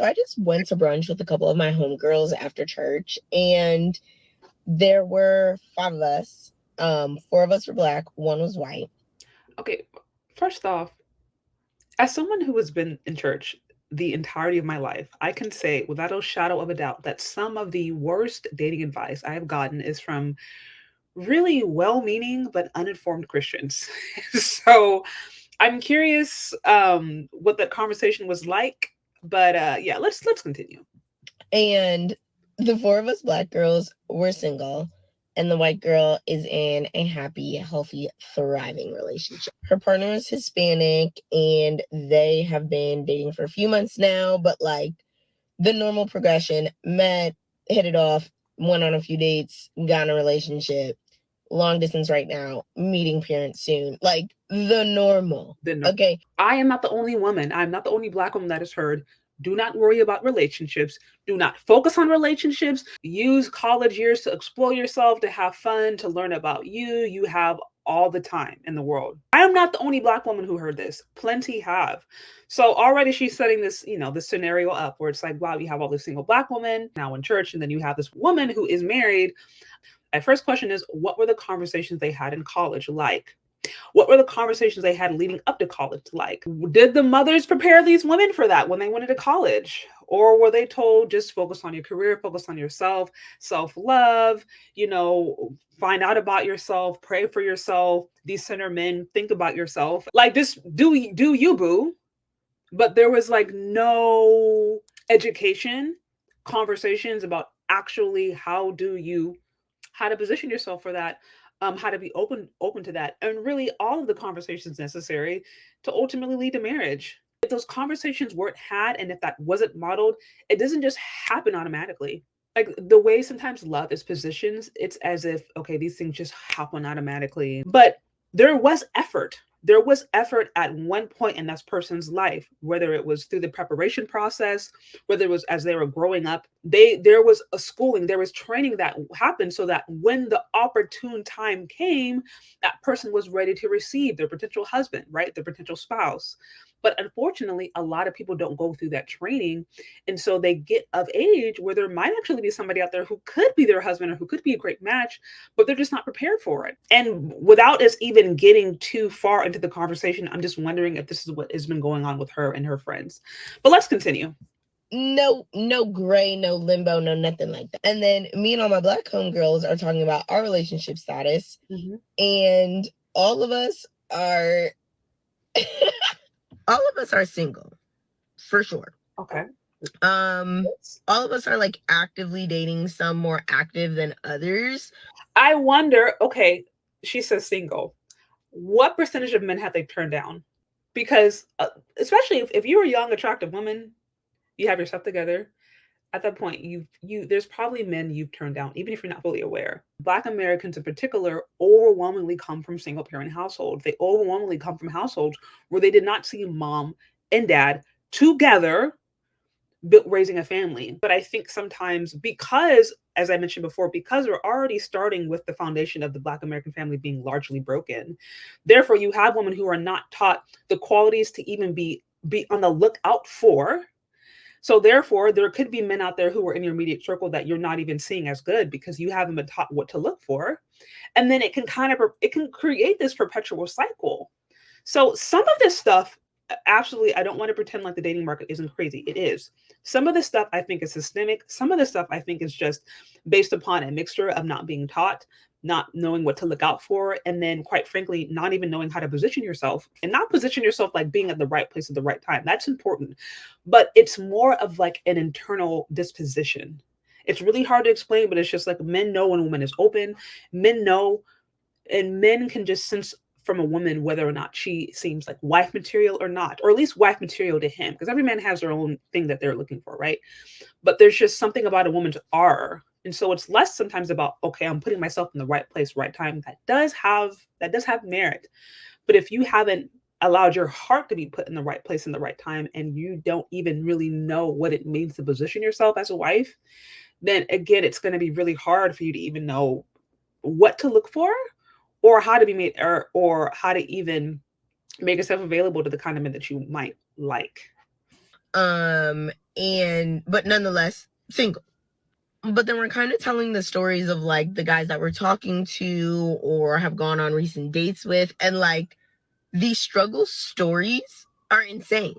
I just went to brunch with a couple of my homegirls after church, and there were five of us. Four of us were black, one was white. Okay, first off, as someone who has been in church the entirety of my life, I can say without a shadow of a doubt that some of the worst dating advice I have gotten is from really well meaning but uninformed Christians. So I'm curious what that conversation was like. But yeah, let's continue. And the four of us black girls were single, and the white girl is in a happy, healthy, thriving relationship. Her partner is Hispanic, and they have been dating for a few months now, but like the normal progression: met, hit it off, went on a few dates, got in a relationship, long distance right now, meeting parents soon. Like the normal. Okay. I am not the only woman. I'm not the only black woman that has heard. Do not worry about relationships. Do not focus on relationships. Use college years to explore yourself, to have fun, to learn about you. You have all the time in the world. I am not the only black woman who heard this. Plenty have. So already she's setting this, this scenario up where it's like, wow, you have all these single black women now in church, and then you have this woman who is married. My first question is, what were the conversations they had in college like? What were the conversations they had leading up to college like? Did the mothers prepare these women for that when they went into college? Or were they told just focus on your career, focus on yourself, self-love, find out about yourself, pray for yourself, decenter men, think about yourself. Like just do you, boo. But there was like no education, conversations about actually how to position yourself for that, how to be open to that, and really all of the conversations necessary to ultimately lead to marriage. If those conversations weren't had and if that wasn't modeled, it doesn't just happen automatically. Like the way sometimes love is positioned, it's as if, okay, these things just happen automatically. But there was effort. There was effort at one point in this person's life, whether it was through the preparation process, whether it was as they were growing up. There was a schooling, there was training that happened so that when the opportune time came, that person was ready to receive their potential husband, right? Their potential spouse. But unfortunately, a lot of people don't go through that training. And so they get of age where there might actually be somebody out there who could be their husband or who could be a great match, but they're just not prepared for it. And without us even getting too far into the conversation, I'm just wondering if this is what has been going on with her and her friends. But let's continue. No gray, no limbo, no nothing like that. And then me and all my black homegirls are talking about our relationship status. Mm-hmm. And all of us are all of us are single, for sure. Okay. All of us are like actively dating, some more active than others. I wonder, okay, she says single. What percentage of men have they turned down? Because especially if you're a young, attractive woman, you have yourself together. At that point, there's probably men you've turned down, even if you're not fully aware. Black Americans in particular overwhelmingly come from single parent households. They overwhelmingly come from households where they did not see mom and dad together raising a family. But I think sometimes because, as I mentioned before, because we're already starting with the foundation of the Black American family being largely broken, therefore you have women who are not taught the qualities to even be on the lookout for. So therefore, there could be men out there who are in your immediate circle that you're not even seeing as good because you haven't been taught what to look for. And then it can create this perpetual cycle. So some of this stuff, absolutely, I don't want to pretend like the dating market isn't crazy. It is. Some of this stuff I think is systemic. Some of this stuff I think is just based upon a mixture of not being taught, not knowing what to look out for, and then quite frankly, not even knowing how to position yourself, and not position yourself like being at the right place at the right time. That's important. But it's more of like an internal disposition. It's really hard to explain, but it's just like men know when a woman is open. Men know, and men can just sense from a woman whether or not she seems like wife material or not, or at least wife material to him, because every man has their own thing that they're looking for, right? But there's just something about a woman's aura. And so it's less sometimes about, okay, I'm putting myself in the right place, right time. That does have merit. But if you haven't allowed your heart to be put in the right place in the right time, and you don't even really know what it means to position yourself as a wife, then again, it's going to be really hard for you to even know what to look for, or how to be made, or how to even make yourself available to the kind of men that you might like. but nonetheless single. But then we're kind of telling the stories of like the guys that we're talking to or have gone on recent dates with, and like these struggle stories are insane.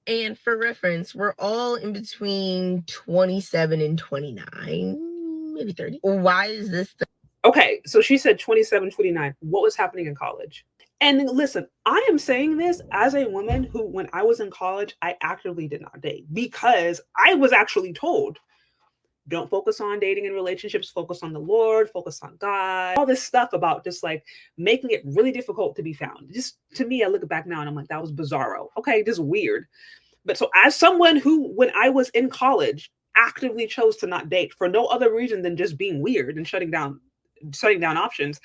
And for reference, we're all in between 27 and 29, maybe 30. Why is this Okay, so she said 27, 29. What was happening in college? And listen, I am saying this as a woman who, when I was in college, I actively did not date because I was actually told, don't focus on dating and relationships, focus on the Lord, focus on God, all this stuff about just like making it really difficult to be found. Just to me, I look back now and I'm like, that was bizarro. Okay, this is weird. But so as someone who, when I was in college, actively chose to not date for no other reason than just being weird and shutting down options,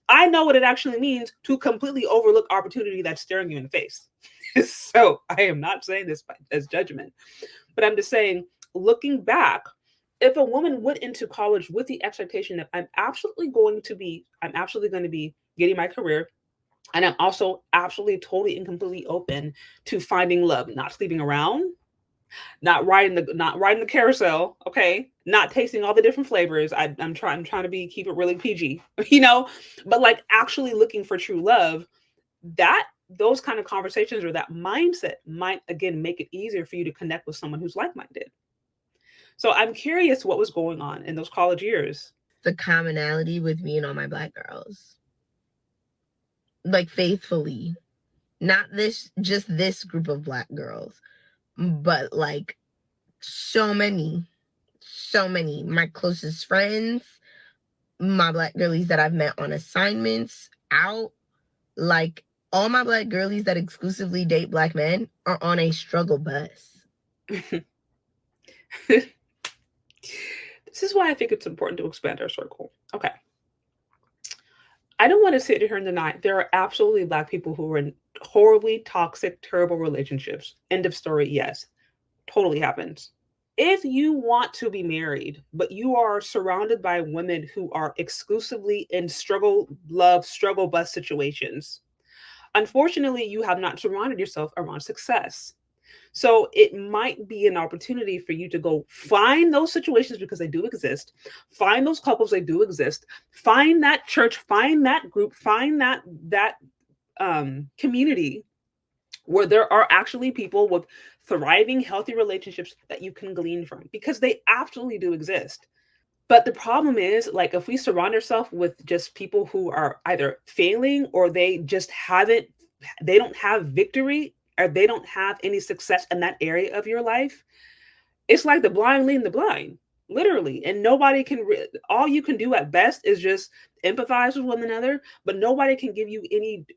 I know what it actually means to completely overlook opportunity that's staring you in the face. So I am not saying this as judgment, but I'm just saying, looking back, if a woman went into college with the expectation that I'm absolutely going to be getting my career, and I'm also absolutely totally and completely open to finding love, not sleeping around, not riding the carousel, okay, not tasting all the different flavors. I'm trying to keep it really PG, but like actually looking for true love. That those kind of conversations or that mindset might again make it easier for you to connect with someone who's like-minded. So I'm curious what was going on in those college years. the commonality with me and all my Black girls? Like faithfully, not just this group of Black girls, but like so many, my closest friends, my Black girlies that I've met on assignments, out, like all my Black girlies that exclusively date Black men are on a struggle bus. This is why I think it's important to expand our circle. Okay. I don't want to sit here and deny there are absolutely Black people who are in horribly toxic, terrible relationships. End of story. Yes, totally happens. If you want to be married, but you are surrounded by women who are exclusively in struggle bus situations, unfortunately, you have not surrounded yourself around success. So it might be an opportunity for you to go find those situations because they do exist. Find those couples, they do exist. Find that church, find that group, find that community where there are actually people with thriving, healthy relationships that you can glean from, because they absolutely do exist. But the problem is, like, if we surround ourselves with just people who are either failing or they don't have victory or they don't have any success in that area of your life, it's like the blind leading the blind, literally. And nobody can, all you can do at best is just empathize with one another, but nobody can give you any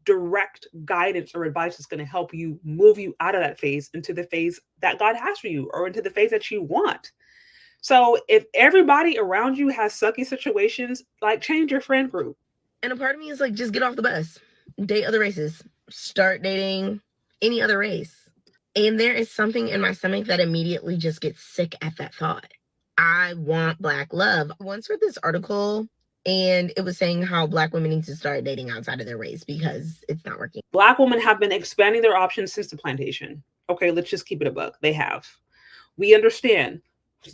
direct guidance or advice that's going to help you move you out of that phase into the phase that God has for you or into the phase that you want. So if everybody around you has sucky situations, like change your friend group. And a part of me is like, just get off the bus, date other races, start dating any other race. And there is something in my stomach that immediately just gets sick at that thought. I want Black love. I once read this article and it was saying how Black women need to start dating outside of their race because it's not working. Black women have been expanding their options since the plantation. Okay, let's just keep it a buck. They have. We understand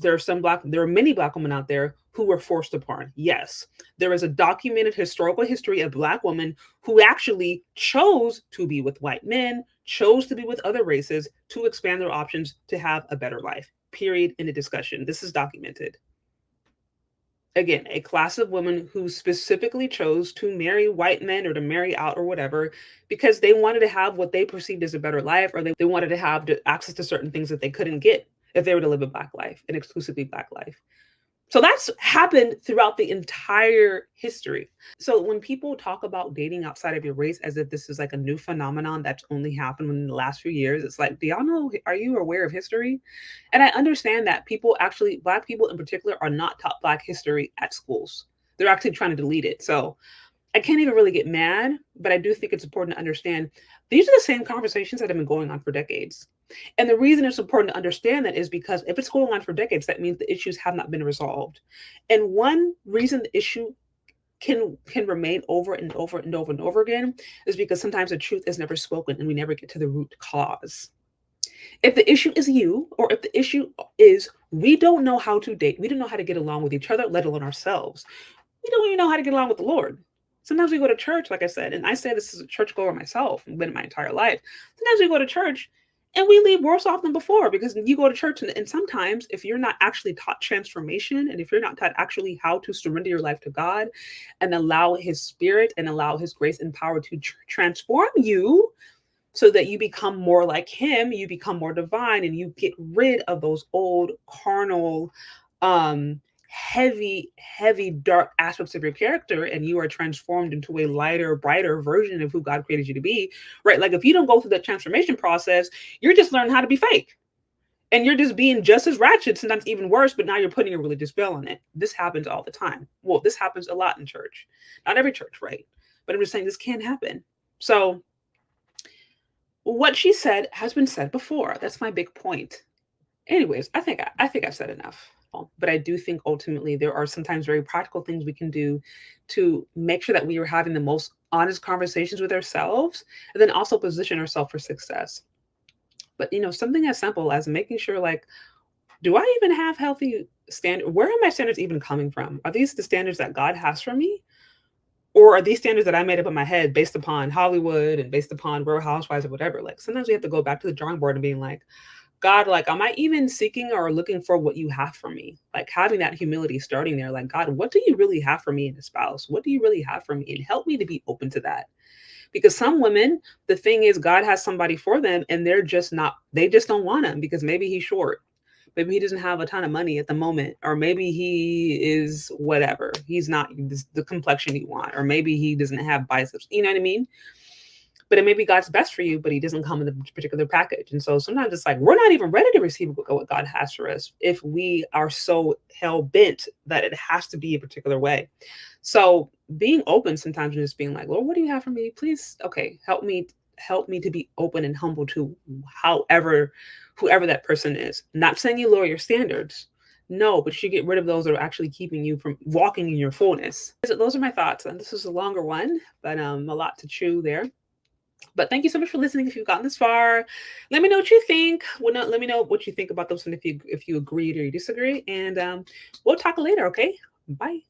there are many Black women out there who were forced upon. Yes, there is a documented historical history of Black women who actually chose to be with white men, chose to be with other races to expand their options to have a better life. Period. In the discussion. This is documented. Again, a class of women who specifically chose to marry white men or to marry out or whatever because they wanted to have what they perceived as a better life, or they wanted to have access to certain things that they couldn't get if they were to live a Black life, an exclusively Black life. So that's happened throughout the entire history. So when people talk about dating outside of your race as if this is like a new phenomenon that's only happened within the last few years, it's like, do y'all know, are you aware of history? And I understand that Black people in particular, are not taught Black history at schools. They're actually trying to delete it. So I can't even really get mad, but I do think it's important to understand these are the same conversations that have been going on for decades. And the reason it's important to understand that is because if it's going on for decades, that means the issues have not been resolved. And one reason the issue can remain over and over and over and over again is because sometimes the truth is never spoken and we never get to the root cause. If the issue is you, or if the issue is we don't know how to date, we don't know how to get along with each other, let alone ourselves. We don't even know how to get along with the Lord. Sometimes we go to church, like I said, and I say this as a churchgoer myself, and been my entire life. Sometimes we go to church and we leave worse off than before, because you go to church and sometimes if you're not actually taught transformation, and if you're not taught actually how to surrender your life to God and allow his spirit and allow his grace and power to transform you so that you become more like him, you become more divine, and you get rid of those old carnal, um, heavy, dark aspects of your character, and you are transformed into a lighter, brighter version of who God created you to be, right? Like if you don't go through that transformation process, you're just learning how to be fake. And you're just being just as ratchet, sometimes even worse, but now you're putting a religious veil on it. This happens all the time. Well, this happens a lot in church. Not every church, right? But I'm just saying this can happen. So what she said has been said before. That's my big point. Anyways, I think I've said enough. But I do think ultimately there are sometimes very practical things we can do to make sure that we are having the most honest conversations with ourselves, and then also position ourselves for success. But something as simple as making sure, like, do I even have healthy standard? Where are my standards even coming from? Are these the standards that God has for me? Or are these standards that I made up in my head based upon Hollywood and based upon Real Housewives or whatever? Like sometimes we have to go back to the drawing board and being like, God, like, am I even seeking or looking for what you have for me? Like having that humility starting there, like, God, what do you really have for me in a spouse? What do you really have for me? And help me to be open to that. Because some women, the thing is, God has somebody for them and they just don't want him because maybe he's short. Maybe he doesn't have a ton of money at the moment, or maybe he is whatever. He's not the complexion you want, or maybe he doesn't have biceps. You know what I mean? But it may be God's best for you, but he doesn't come in the particular package. And so sometimes it's like we're not even ready to receive what God has for us if we are so hell bent that it has to be a particular way. So being open sometimes and just being like, Lord, what do you have for me? Please, okay, help me to be open and humble to whoever that person is. Not saying you lower your standards. No, but you get rid of those that are actually keeping you from walking in your fullness. Those are my thoughts. And this is a longer one, but a lot to chew there. But thank you so much for listening. If you've gotten this far, let me know what you think. Let me know what you think about those, and if you agreed or you disagree. And we'll talk later. Okay, bye.